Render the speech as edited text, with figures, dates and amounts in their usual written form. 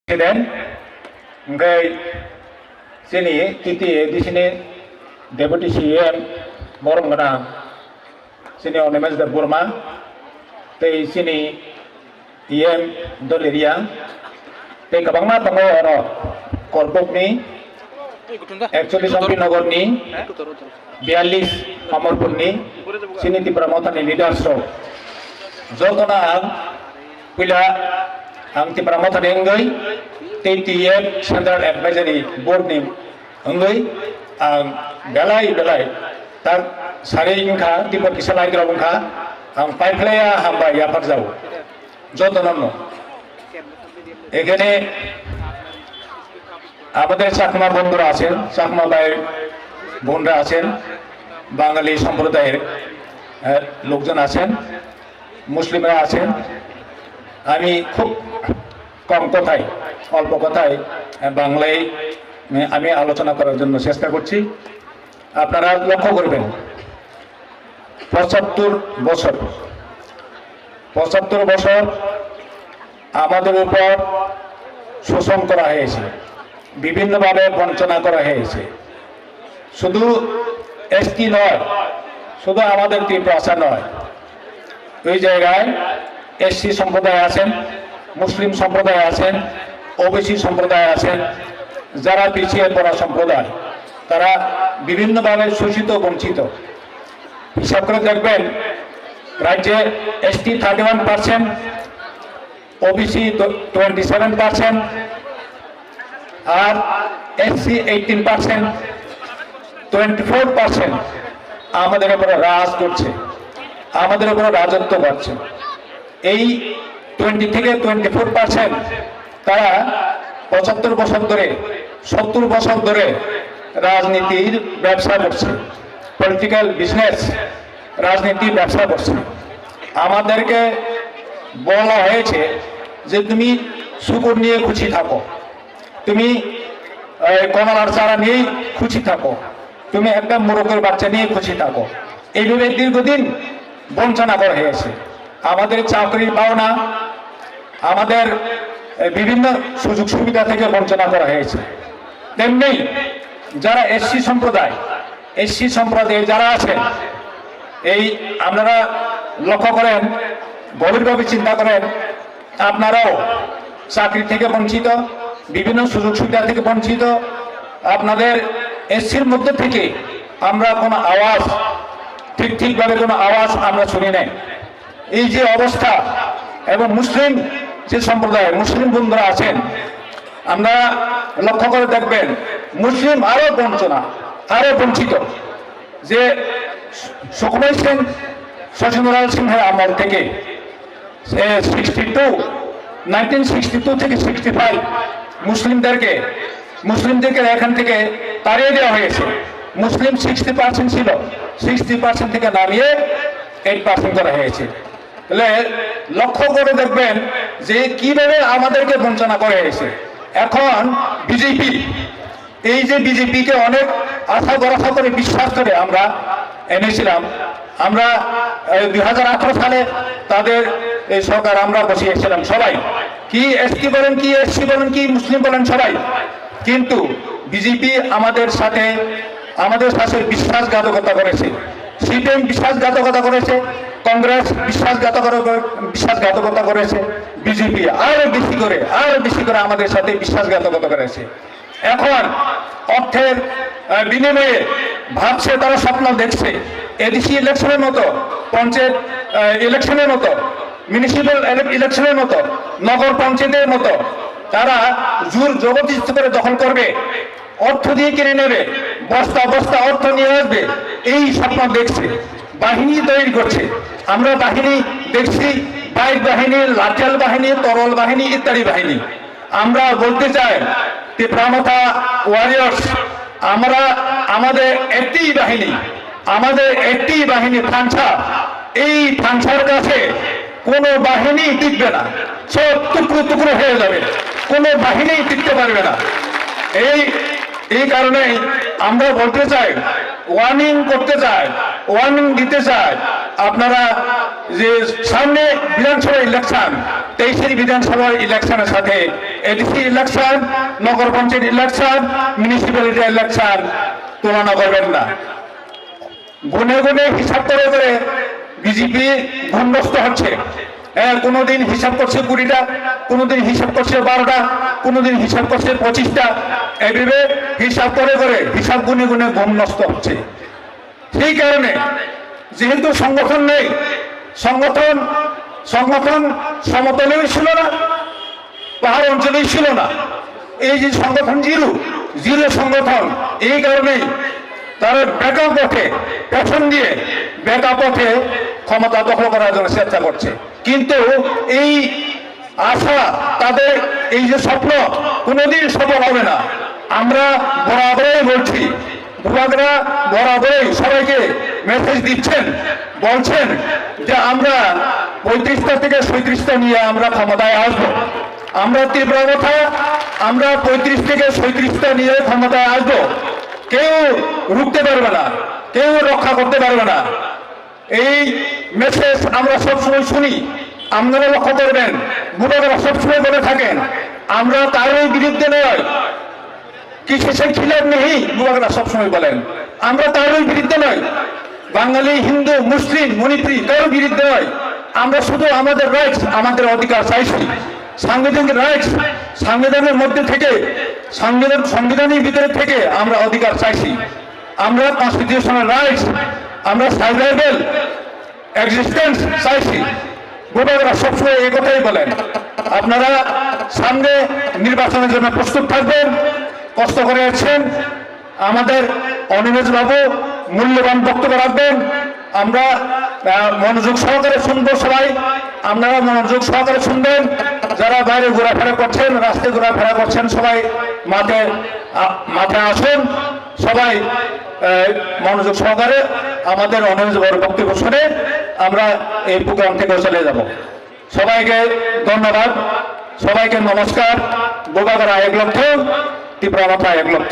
Presiden ngai sini titi di sini Deputy CM morom gana sini Onemes da Burma te sini IM Doleria te kabangma pango oro korpok ni actually sampai nagor ni 42 Amarpur ni sini ti pramotan ni leaders ro jogona ang pila ang ti pramotan engai TTM Standard Advisory Board ni engai ang belai tak sari ingka ti por kisalai grabung ka ang paiplaya hamba ya parjau jotonomno এখানে আমাদের চাকমা বন্ধুরা আছেন চাকমা ভাই বোনরা আছেন বাঙালি সম্প্রদায়ের লোকজন আছেন মুসলিমরা আছেন আমি খুব কম কথায় অল্প কথায় বাংলায় আমি আলোচনা করার জন্য চেষ্টা করছি আপনারা লক্ষ্য করবেন 75 বছর আমাদের উপর শোষণ করা হয়েছে বিভিন্নভাবে বঞ্চনা করা হয়েছে শুধু এসটি নয় শুধু আমাদের ত্রিপুরা নয় ওই জায়গায় এসসি সম্প্রদায় আছেন মুসলিম সম্প্রদায় আছেন ওবিসি সম্প্রদায় আছেন যারা পিছিয়ে পড়া সম্প্রদায় তারা বিভিন্নভাবে শোষিত বঞ্চিত হিসাব করে দেখবেন রাজ্যে এসটি 31%, ওবিসি 27% আর এসসি 18%, 24% আমাদের উপরে রাজ করছে আমাদের উপরে রাজত্ব করছে এই 20 থেকে 24% তারা 75 বছর ধরে 70 বছর ধরে রাজনীতির ব্যবসা করছে পলিটিক্যাল বিজনেস রাজনীতির ব্যবসা করছে আমাদেরকে বলা হয়েছে যে তুমি শুকুর নিয়ে খুশি থাকো তুমি কমলার চারা নিয়ে খুশি থাকো তুমি একটা মোরগের বাচ্চা নিয়ে খুশি থাকো এইভাবে দীর্ঘদিন বঞ্চনা করা হয়েছে আমাদের চাকরি পাওনা আমাদের বিভিন্ন সুযোগ সুবিধা থেকে বঞ্চনা করা হয়েছে তেমনি যারা এসসি সম্প্রদায়ে যারা আছেন এই আপনারা লক্ষ্য করেন গভীরভাবে চিন্তা করেন আপনারাও চাকরি থেকে বঞ্চিত বিভিন্ন সুযোগ সুবিধা থেকে বঞ্চিত আপনাদের এসসির মধ্যে থেকে আমরা কোনো আওয়াজ ঠিকভাবে কোনো আওয়াজ আমরা শুনি নাই এই যে অবস্থা এবং মুসলিম যে সম্প্রদায় মুসলিম বন্ধুরা আছেন আমরা লক্ষ্য করে দেখবেন মুসলিম আরো বঞ্চনা আরো বঞ্চিত যে সুকুমার সেন শশীন্দ্রলাল সিংহের আমল থেকে 1962 থেকে 65 মুসলিমদেরকে এখান থেকে তাড়িয়ে দেওয়া হয়েছে মুসলিম 60% ছিল 60% থেকে নামিয়ে 8% করা হয়েছে তাহলে লক্ষ্য করে দেখবেন যে কিভাবে আমাদেরকে বঞ্চনা করা হয়েছে এখন বিজেপি এই যে বিজেপিকে অনেক আশা ভরসা করে বিশ্বাস করে আমরা এনেছিলাম আমরা 2018 সালে তাদের এই সরকার আমরা বসিয়েছিলাম সবাই কি এসটি বলেন কি এসসি বলেন কি মুসলিম বলেন সবাই কিন্তু বিজেপি আমাদের সাথে বিশ্বাসঘাতকতা করেছে সিপিএম বিশ্বাসঘাতকতা করেছে কংগ্রেস বিশ্বাসঘাতকতা করেছে বিজেপি আরো বেশি করে আমাদের সাথে বিশ্বাসঘাতকতা করেছে এখন অর্থের বিনিময়ে ভাবছে তারা স্বপ্ন দেখছে এডিসি ইলেকশনের মতো পঞ্চায়েত ইলেকশনের মতো মিউনিসিপ্যাল ইলেকশনের মতো নগর পঞ্চায়েতের মতো তারা জোর জবরদস্তি করে দখল করবে অর্থ দিয়ে কিনে নেবে বস্তা অর্থ নিয়ে আসবে এই স্বপ্ন দেখছে বাহিনী তৈরি করছে আমরা বাহিনী দেখছি বাইক বাহিনী লাঠিয়াল বাহিনী তরল বাহিনী ইত্যাদি বাহিনী আমরা বলতে চাই ত্রিপুরা ওয়ারিয়র্স আমরা আমাদের একটি বাহিনী ফাংশা এই ফাংশার কাছে কোনো বাহিনী টিকবে না সব টুকরো হয়ে যাবে কোনো বাহিনী টিকতে পারবে না এই কারণে আমরা বলতে চাই ওয়ার্নিং করতে চায়, ওয়ার্নিং দিতে চায়, আপনারা যে সামনে বিধানসভা ইলেকশন, 23 বিধানসভা ইলেকশনের সাথে এডিসি ইলেকশন, নগর পঞ্চায়েত ইলেকশন, মিউনিসিপ্যালিটি ইলেকশন তুলনা করবেন না। গুনে গুনে হিসাব করে করে বিজেপি ভূমিগ্রস্ত হচ্ছে। কোনোদিন হিসাব করছে 20টা, কোনোদিন হিসাব করছে 12টা, কোনোদিন হিসাব করছে 25টা, এইভাবে হিসাব করে করে হিসাব গুনে গুনে ভূমিগ্রস্ত হচ্ছে। সেই কারণে যেহেতু সংগঠন নেই, সংগঠন সমতলেও ছিল না, পাহাড় অঞ্চলেই ছিল না, এই যে সংগঠন জিরো সংগঠন, এই কারণেই তারা ব্যাকআপ পথে পেছন দিয়ে ব্যাকআপ পথে ক্ষমতা দখল করার জন্য চেষ্টা করছে। কিন্তু এই আশা, তাদের এই যে স্বপ্ন কোনোদিন সফল হবে না। আমরা বরাবরই বলছি, বুবাকরা বরাবরই সবাইকে মেসেজ দিচ্ছেন, বলছেন যে আমরা 35টা থেকে 37টা নিয়ে আমরা ক্ষমতায় আসবো। আমরা তীব্র কথা, আমরা 35 থেকে 37টা নিয়ে ক্ষমতায় আসবো। কেউ রুখতে পারবে না, কেউ রক্ষা করতে পারবে না। এই মেসেজ আমরা সবসময় শুনি, আপনারা লক্ষ্য করবেন, বুবাকরা সবসময় বলে থাকেন আমরা কারোর বিরুদ্ধে নয়, কিসে খিলাফ নেই, বুবাকরা সবসময় বলেন আমরা কারোর বিরুদ্ধে নয়, বাঙালি, হিন্দু, মুসলিম, মণিপুরি কারোর বিরুদ্ধে নয়। আমরা শুধু আমাদের রাইটস, আমাদের অধিকার চাইছি, সাংবিধানিক রাইটস, সংবিধানের মধ্যে থেকে, সংবিধানের ভিতরে থেকে আমরা অধিকার চাইছি। আমরা কনস্টিটিউশনাল রাইটস, আমরা সার্ভাইভাল এক্সিস্টেন্স চাইছি। বুবাকরা সবসময় এই কথাই বলেন। আপনারা সামনে নির্বাচনের জন্য প্রস্তুত থাকবেন, কষ্ট করে আসছেন। আমাদের অনিমেষ বাবু মূল্যবান বক্তব্য রাখবেন, আমরা মনোযোগ সহকারে শুনবো। সবাই আপনারা মনোযোগ সহকারে শুনবেন। যারা বাইরে ঘোরাফেরা করছেন, রাস্তায় ঘোরাফেরা করছেন, সবাই মাঠে আসুন। সবাই মনোযোগ সহকারে আমাদের অনিমেষ বাবুর বক্তব্য শুনে আমরা এই প্রোগ্রাম থেকে চলে যাব। সবাইকে ধন্যবাদ, সবাইকে নমস্কার। বুবাকরা 1 লক্ষ, ত্রিপুরা মাথা 1 লক্ষ।